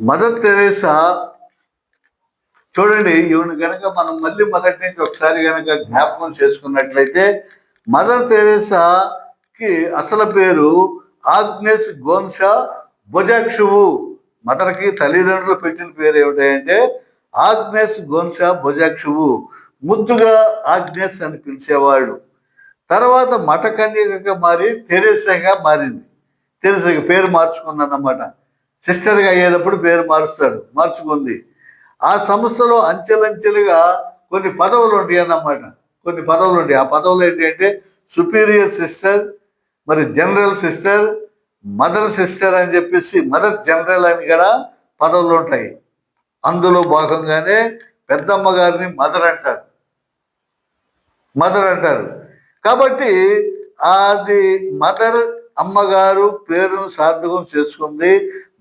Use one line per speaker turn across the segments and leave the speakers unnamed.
Mother Teresa చూడండి, ఈవిని గనక మనం మళ్ళీ మొదటి నుంచి ఒకసారి గనక జ్ఞాపకం చేసుకున్నట్లయితే, మదర్ తెరేసాకి అసలు పేరు ఆగ్నెస్ గోన్సా బొజాక్షువు. మదర్కి తల్లిదండ్రులు పెట్టిన పేరు ఏమిటంటే ఆగ్నెస్ గోన్సా బొజాక్షువు. ముద్దుగా ఆగ్నెస్ అని పిలిచేవాడు. తర్వాత మఠకన్యకగా మారి తెరేసాగా మారింది. తెరేసాగా పేరు మార్చుకుందన్నమాట. సిస్టర్గా అయ్యేటప్పుడు పేరు మార్చుకుంది. ఆ సంస్థలో అంచెలంచెలుగా కొన్ని పదవులు ఉంటాయి అన్నమాట. కొన్ని పదవులు ఉంటాయి. ఆ పదవులు ఏంటి అంటే సుపీరియర్ సిస్టర్, మరి జనరల్ సిస్టర్, మదర్ సిస్టర్ అని చెప్పేసి మదర్ జనరల్ అని కూడా పదవులు ఉంటాయి. అందులో భాగంగానే పెద్దమ్మ గారిని మదర్ అంటారు. కాబట్టి అది మదర్ అమ్మగారు పేరును సార్థకం చేసుకుంది.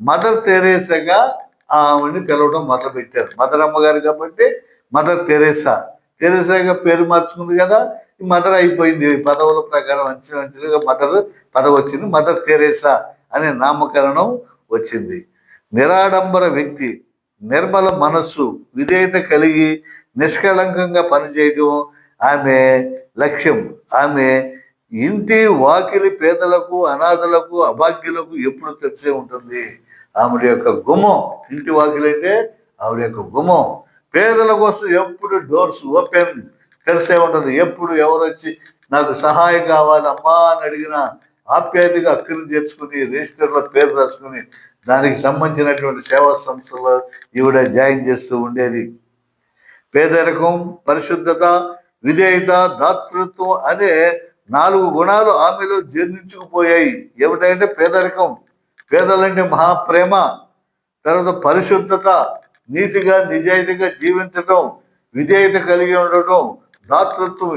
మదర్ తెరేసాగా ఆవిడని పిలవడం మొదలుపెట్టారు. మదర్ అమ్మగారు కాబట్టి మదర్ తెరేసాగా పేరు మార్చుకుంది కదా, ఈ మదర్ అయిపోయింది. పదవుల ప్రకారం అంచెలుగా మదర్ పదవి వచ్చింది. మదర్ తెరేసా అనే నామకరణం వచ్చింది. నిరాడంబర వ్యక్తి, నిర్మల మనస్సు, విధేయత కలిగి నిష్కళంకంగా పనిచేయడం ఆమె లక్ష్యం. ఆమె ఇంటి వాకిలి పేదలకు, అనాథలకు, అభాగ్యులకు ఎప్పుడు తెరిచే ఉంటుంది. ఆవిడ యొక్క గుమ్మం, ఇంటి వాకిలి అంటే ఆవిడ యొక్క గుమ్మం. పేదల కోసం ఎప్పుడు డోర్స్ ఓపెన్ తెరిసే ఉంటుంది. ఎప్పుడు ఎవరు వచ్చి నాకు సహాయం కావాలమ్మా అని అడిగినా ఆప్యాయతగా అక్కడిని తెచ్చుకుని రిజిస్టర్లో పేరు రాసుకుని దానికి సంబంధించినటువంటి సేవా సంస్థల్లో ఈవిడ జాయిన్ చేస్తూ ఉండేది. పేదరికం, పరిశుద్ధత, విధేయత, దాతృత్వం అనే 4 గుణాలు ఆమెలో జీర్ణించుకుపోయాయి. ఏమిటంటే పేదరికం, పేదలంటే మహాప్రేమ. తర్వాత పరిశుద్ధత, నీతిగా నిజాయితీగా జీవించటం, విధేయత కలిగి ఉండటం, దాతృత్వం,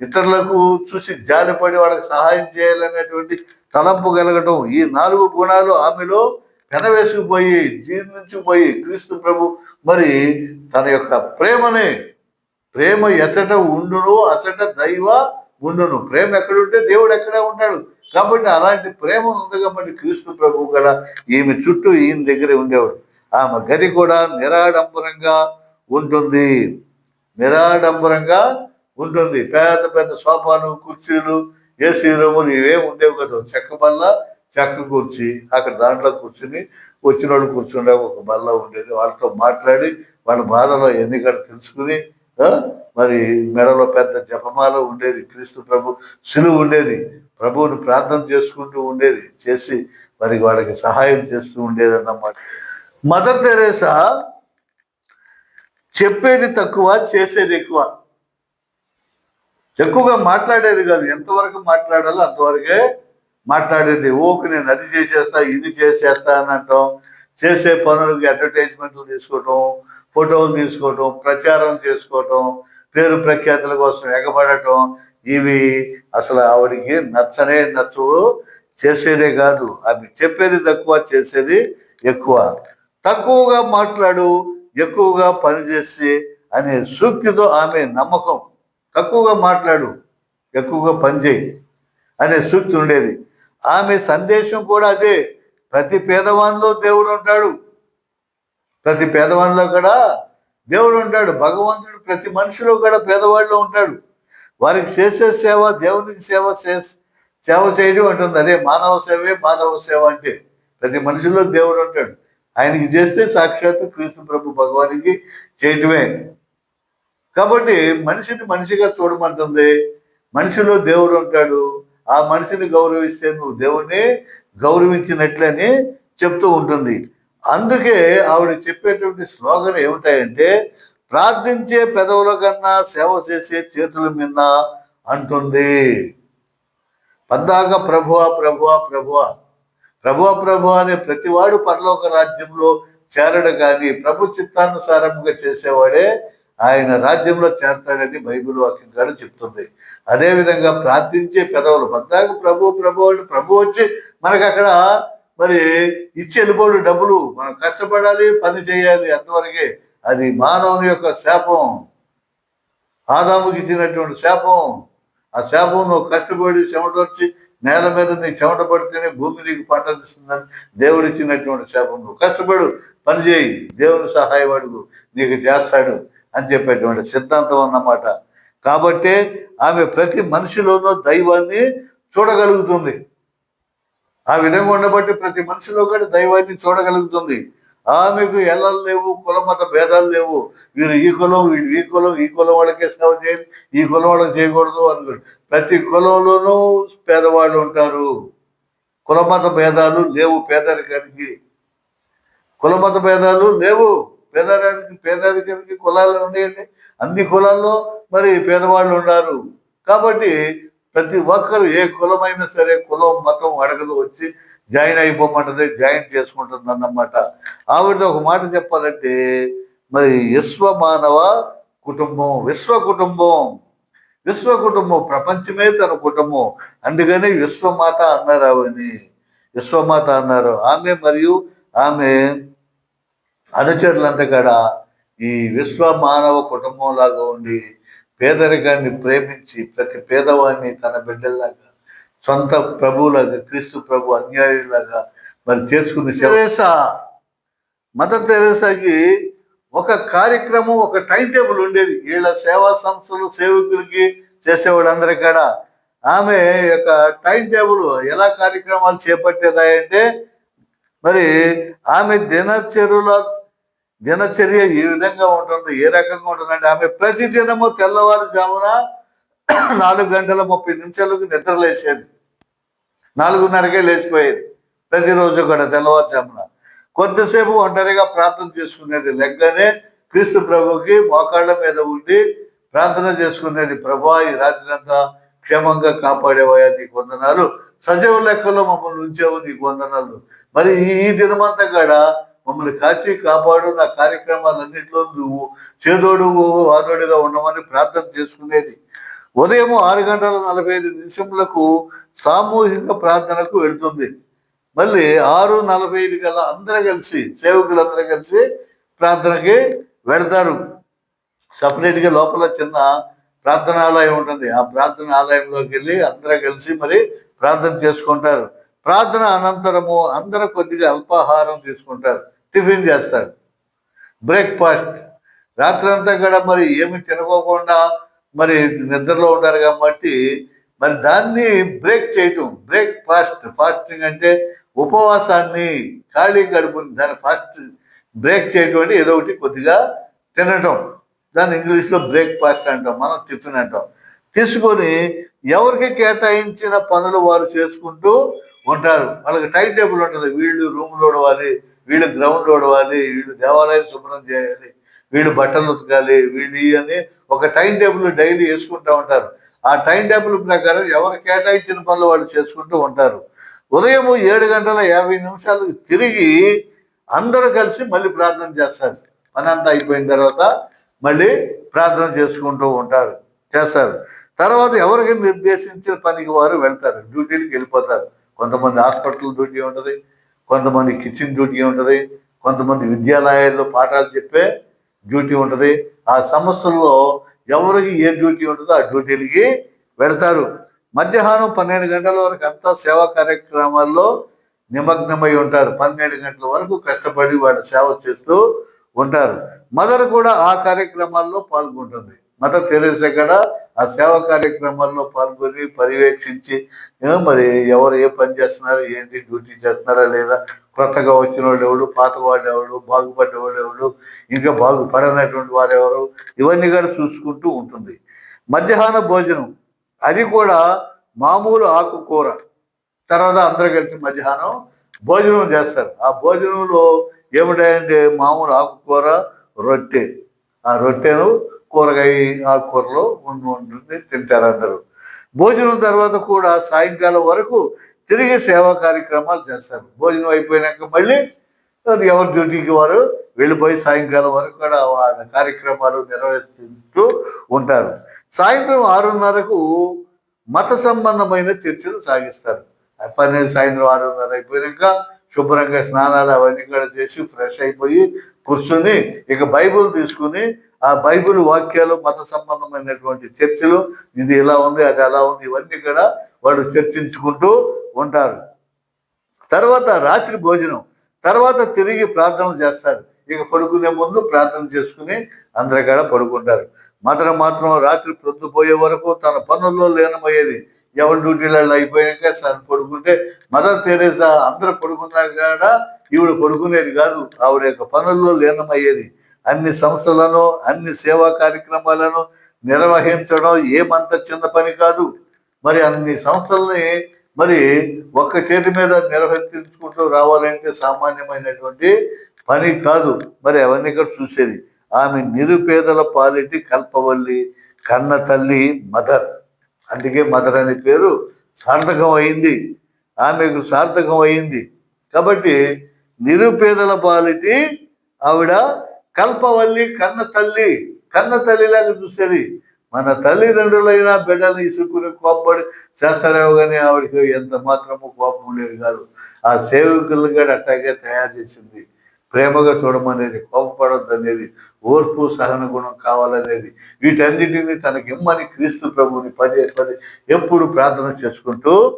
ఇతరులకు చూసి జాలిపడి వాళ్ళకి సహాయం చేయాలనేటువంటి తలంపు కలగటం. ఈ 4 గుణాలు ఆమెలో పెనవేసుకుపోయి జీర్ణించుకుపోయి క్రీస్తు ప్రభు మరి తన యొక్క ప్రేమ ఎచ్చట ఉండును అచ్చట దైవ ఉండును. ప్రేమ ఎక్కడుంటే దేవుడు ఎక్కడే ఉంటాడు. కాబట్టి అలాంటి ప్రేమ ఉంది కాబట్టి క్రీస్తు ప్రభు కూడా ఈమె చుట్టూ ఈయన దగ్గరే ఉండేవాడు. ఆమె గది కూడా నిరాడంబరంగా ఉంటుంది. పెద్ద పెద్ద సోఫాలు, కుర్చీలు, ఏసీ రూములు ఇవేమి ఉండేవి కదా. చెక్క కుర్చీ, అక్కడ దాంట్లో కూర్చుని వచ్చిన వాళ్ళు కూర్చుండే ఒక బల్ల ఉండేది. వాళ్ళతో మాట్లాడి వాళ్ళ బాధలో ఎన్నికడ తెలుసుకుని మరి మెడలో పెద్ద జపమాల ఉండేది. క్రీస్తు ప్రభు సిలువ ఉండేది. ప్రభువుని ప్రార్థన చేసుకుంటూ ఉండేది. చేసి మరి వాళ్ళకి సహాయం చేస్తూ ఉండేది అన్నమాట. మదర్ తెరేసా చెప్పేది తక్కువ, చేసేది ఎక్కువగా మాట్లాడేది కాదు. ఎంతవరకు మాట్లాడాలో అంతవరకే మాట్లాడేది. నేను అది చేసేస్తా, ఇది చేసేస్తా అని అంటాం. చేసే పనులకి అడ్వర్టైజ్మెంట్లు తీసుకోవటం, ఫోటోలు తీసుకోవటం, ప్రచారం చేసుకోవటం, పేరు ప్రఖ్యాతుల కోసం ఎగబడటం, ఇవి అసలు ఆవిడికి నచ్చవు. చేసేదే కాదు. ఆమె చెప్పేది తక్కువ, చేసేది ఎక్కువ. తక్కువగా మాట్లాడు, ఎక్కువగా పనిచేసి అనే సూక్తితో ఆమె నమ్మకం. తక్కువగా మాట్లాడు, ఎక్కువగా పనిచేయి అనే సూక్తి ఉండేది. ఆమె సందేశం కూడా అదే. ప్రతి పేదవానిలో దేవుడు ఉంటాడు. ప్రతి పేదవానిలో కూడా దేవుడు ఉంటాడు. భగవంతుడు ప్రతి మనిషిలో కూడా పేదవాడిలో ఉంటాడు. వారికి చేసే సేవ, దేవునికి సేవ చేయడం అంటుంది. అదే మానవ సేవ అంటే. ప్రతి మనిషిలో దేవుడు ఉంటాడు. ఆయనకి చేస్తే సాక్షాత్తు క్రీస్తు ప్రభు భగవానికి చేయటమే. కాబట్టి మనిషిని మనిషిగా చూడమంటుంది. మనిషిలో దేవుడు ఉంటాడు. ఆ మనిషిని గౌరవిస్తే నువ్వు దేవుణ్ణి గౌరవించినట్లని చెప్తూ ఉంటుంది. అందుకే ఆవిడ చెప్పేటువంటి స్లోగన్ ఏమిటాయంటే ప్రార్థించే పెదవుల కన్నా సేవ చేసే చేతుల మీద అంటుంది. పద్దాక ప్రభువా అనే ప్రతివాడు పరలోక రాజ్యంలో చేరడు, కానీ ప్రభు చిత్తానుసారంగా చేసేవాడే ఆయన రాజ్యంలో చేరతాడని బైబిల్ వాక్యం కూడా చెప్తుంది. అదేవిధంగా ప్రార్థించే పెదవులు పద్దాక ప్రభు వచ్చి మనకు అక్కడ మరి ఇచ్చి వెళ్ళిపోడు డబ్బులు. మనం కష్టపడాలి, పని చేయాలి, అంతవరకే. అది మానవుని యొక్క శాపం, ఆదాముకి ఇచ్చినటువంటి శాపం. ఆ శాపం నువ్వు కష్టపడి చెమటొచ్చి నేల మీద నీ చెమట పడితేనే భూమి నీకు పంట ఇస్తుందని దేవుడు ఇచ్చినటువంటి శాపం. నువ్వు కష్టపడు, పని చేయి, దేవుని సహాయం అడుగు, నీకు చేస్తాడు అని చెప్పేటువంటి సిద్ధాంతం అన్నమాట. కాబట్టి ఆమె ప్రతి మనిషిలోనూ దైవాన్ని చూడగలుగుతుంది. ఆ విధంగా ఉండబట్టి ప్రతి మనిషిలో కూడా దైవాన్ని చూడగలుగుతుంది. ఆమెకు ఎల్లలు లేవు, కుల మత భేదాలు లేవు. వీరు ఈ కులం, వీళ్ళు ఈ కులం, ఈ కులం వాళ్ళకే సేవ చేయాలి, ఈ కులం వాళ్ళకి చేయకూడదు అనుకోండి. ప్రతి కులంలోనూ పేదవాళ్ళు ఉంటారు. కుల మత భేదాలు లేవు పేదరికానికి. కుల మత భేదాలు లేవు పేదరికానికి కులాలు ఉన్నాయండి. అన్ని కులాల్లో మరి పేదవాళ్ళు ఉన్నారు. కాబట్టి ప్రతి ఒక్కరు ఏ కులమైనా సరే కులం మతం అడగదు, వచ్చి జాయిన్ అయిపోమంటది, జాయిన్ చేసుకుంటుంది అన్నమాట. ఆవిడ ఒక మాట చెప్పాలంటే మరి విశ్వమానవ కుటుంబం, విశ్వ కుటుంబం, ప్రపంచమే తన కుటుంబం. అందుకని విశ్వమాత అన్నారు ఆవిడని, విశ్వమాత అన్నారు. ఆమె మరియు ఆమె అనుచరులంతా కూడా ఈ విశ్వ మానవ కుటుంబం లాగా ఉండి పేదరికాన్ని ప్రేమించి ప్రతి పేదవాడిని తన బిడ్డల్లాగా, సొంత ప్రభువులాగా, క్రీస్తు ప్రభు అన్యాయులాగా మరి చేర్చుకుని మదర్ తెరేసాకి ఒక కార్యక్రమం, ఒక టైం టేబుల్ ఉండేది. వీళ్ళ సేవా సంస్థలు సేవకులకి చేసేవాళ్ళందరి కాడ ఆమె యొక్క టైం టేబుల్ ఎలా కార్యక్రమాలు చేపట్టేదా అంటే మరి ఆమె దినచర్య ఏ విధంగా ఉంటుంది, ఏ రకంగా ఉంటుందంటే ఆమె ప్రతి దినము తెల్లవారుజామున 4:30 నిద్ర లేచేది. 4:30కే లేచిపోయేది ప్రతిరోజు కూడా తెల్లవారుజామున. కొద్దిసేపు ఒంటరిగా ప్రార్థన చేసుకునేది. లెక్కనే క్రీస్తు ప్రభుకి మోకాళ్ళ మీద ఉండి ప్రార్థన చేసుకునేది. ప్రభా, ఈ రాత్రి అంతా క్షేమంగా కాపాడేవా, నీకు వందనాలు. సజీవ లెక్కలో మమ్మల్ని ఉంచావు, నీకు వందనాలు. మరి ఈ దినమంతా కూడా మమ్మల్ని కాచి కాపాడు, నా కార్యక్రమాలన్నింటిలో నువ్వు చేదోడు వాదోడుగా ఉండమని ప్రార్థన చేసుకునేది. ఉదయం 6:45 సామూహిక ప్రార్థనకు వెళ్తుంది. మళ్ళీ 6:45 కల్లా అందరూ కలిసి, సేవకులందరూ కలిసి ప్రార్థనకి వెళతారు. సపరేట్గా లోపల చిన్న ప్రార్థనాలయం ఉంటుంది. ఆ ప్రార్థన ఆలయంలోకి వెళ్ళి అందరూ కలిసి మరి ప్రార్థన చేసుకుంటారు. ప్రార్థన అనంతరము అందరూ కొద్దిగా అల్పాహారం తీసుకుంటారు, టిఫిన్ చేస్తారు, బ్రేక్ఫాస్ట్. రాత్రంతా కూడా మరి ఏమి తినకోకుండా మరి నిద్రలో ఉంటారు కాబట్టి మరి దాన్ని బ్రేక్ చేయటం, ఫాస్టింగ్ అంటే ఉపవాసాన్ని, ఖాళీ కడుపుని దాన్ని బ్రేక్ చేయటం అంటే ఏదో ఒకటి కొద్దిగా తినటం. దాన్ని ఇంగ్లీష్లో బ్రేక్ఫాస్ట్ అంటాం, మనం టిఫిన్ అంటాం. తీసుకొని ఎవరికి కేటాయించిన పనులు వారు చేసుకుంటూ ఉంటారు. వాళ్ళకి టైం టేబుల్ ఉంటుంది. వీళ్ళు రూమ్లో ఓడవాలి, వీళ్ళు గ్రౌండ్లో ఓడవాలి, వీళ్ళు దేవాలయం శుభ్రం చేయాలి, వీళ్ళు బట్టలు ఉతకాలి, వీళ్ళు అని ఒక టైం టేబుల్ డైలీ వేసుకుంటూ ఉంటారు. ఆ టైం టేబుల్ ప్రకారం ఎవరు కేటాయించిన పనులు వాళ్ళు చేసుకుంటూ ఉంటారు. ఉదయం 7:50 తిరిగి అందరూ కలిసి మళ్ళీ ప్రార్థన చేస్తారు. పని అంతా అయిపోయిన తర్వాత మళ్ళీ ప్రార్థన చేసుకుంటూ చేస్తారు. తర్వాత ఎవరికి నిర్దేశించిన పనికి వారు వెళ్తారు, డ్యూటీలకు వెళ్ళిపోతారు. కొంతమంది హాస్పిటల్ డ్యూటీ ఉంటుంది, కొంతమంది కిచెన్ డ్యూటీ ఉంటుంది, కొంతమంది విద్యాలయాల్లో పాఠాలు చెప్పే డ్యూటీ ఉంటుంది. ఆ సంస్థల్లో ఎవరికి ఏ డ్యూటీ ఉంటుందో ఆ డ్యూటీలకి వెళ్తారు. మధ్యాహ్నం 12 గంటల వరకు అంతా సేవా కార్యక్రమాల్లో నిమగ్నమై ఉంటారు. 12 గంటల వరకు కష్టపడి వాళ్ళ సేవ చేస్తూ ఉంటారు. మదర్ కూడా ఆ కార్యక్రమాల్లో పాల్గొంటుంది. మదర్ తెరేసా కూడా ఆ సేవా కార్యక్రమాల్లో పాల్గొని పర్యవేక్షించి మరి ఎవరు ఏ పని చేస్తున్నారు, ఏంటి డ్యూటీ చేస్తున్నారా లేదా, కొత్తగా వచ్చిన వాళ్ళు ఎవరు, పాత వాళ్ళు ఎవరు, బాగుపడ్డ వాళ్ళు ఎవరు, ఇంకా బాగుపడనటువంటి వారు ఎవరు, ఇవన్నీ కూడా చూసుకుంటూ ఉంటుంది. మధ్యాహ్న భోజనం అది కూడా మామూలు ఆకుకూర. తర్వాత అందరూ కలిసి మధ్యాహ్నం భోజనం చేస్తారు. ఆ భోజనంలో ఏమిటాయంటే మామూలు ఆకుకూర, రొట్టె. ఆ రొట్టెను కూరగాయ ఆకుకూరలో ఉంటుంది, తింటారు అందరూ. భోజనం తర్వాత కూడా సాయంకాలం వరకు తిరిగి సేవా కార్యక్రమాలు చేస్తారు. భోజనం అయిపోయినాక మళ్ళీ ఎవరి డ్యూటీకి వారు వెళ్ళిపోయి సాయంకాలం వరకు కూడా వాళ్ళ కార్యక్రమాలు నిర్వహిస్తూ ఉంటారు. సాయంత్రం 6:30 మత సంబంధమైన చర్చలు సాగిస్తారు. సాయంత్రం 6:30 అయిపోయినాక శుభ్రంగా స్నానాలు అవన్నీ కూడా చేసి ఫ్రెష్ అయిపోయి కూర్చొని ఇక బైబుల్ తీసుకుని ఆ బైబిల్ వాక్యాలు, మత సంబంధమైనటువంటి చర్చలు, ఇది ఇలా ఉంది, అది అలా ఉంది, ఇవన్నీ కూడా వాడు చర్చించుకుంటూ ఉంటారు. తర్వాత రాత్రి భోజనం, తర్వాత తిరిగి ప్రార్థనలు చేస్తారు. ఇక పడుకునే ముందు ప్రార్థన చేసుకుని అందరి కాడ పడుకుంటారు. మదర్ మాత్రం రాత్రి పొద్దుపోయే వరకు తన పనుల్లో లీనమయ్యేది. ఎవరి డ్యూటీలలో అయిపోయాక పడుకుంటే, మదర్ తెరేసా అందరూ పడుకున్నా కాడ ఈవిడ పడుకునేది కాదు. ఆవిడ యొక్క పనుల్లో లీనమయ్యేది. అన్ని సంస్థలను, అన్ని సేవా కార్యక్రమాలను నిర్వహించడం ఏమంత చిన్న పని కాదు. మరి అన్ని సంస్థల్ని మరి ఒక్క చేతి మీద నిర్వర్తించుకుంటూ రావాలంటే సామాన్యమైనటువంటి పని కాదు. మరి అవన్నీ ఇక్కడ చూసేది. ఆమె నిరుపేదల పాలిటి కల్పవల్లి, కన్న తల్లి మదర్. అందుకే మదర్ అనే పేరు సార్థకం అయింది, ఆమెకు సార్థకం అయింది. కాబట్టి నిరుపేదల పాలిటి ఆవిడ కల్పవల్లి, కన్న తల్లి. కన్న తల్లిలాగా చూసేది. మన తల్లిదండ్రులైనా బిడ్డలు ఇసుకుని కోపడి చేస్తారేమో కానీ ఆవిడకి ఎంత మాత్రము కోపం ఉండేది కాదు. ఆ సేవకులు కూడా అట్టాగే తయారు చేసింది. ప్రేమగా చూడమనేది, కోపపడద్దు అనేది, ఓర్పు సహన గుణం కావాలనేది, వీటన్నిటిని తనకి ఇమ్మని క్రీస్తు ప్రభువుని పదే పదే ఎప్పుడు ప్రార్థన చేసుకుంటూ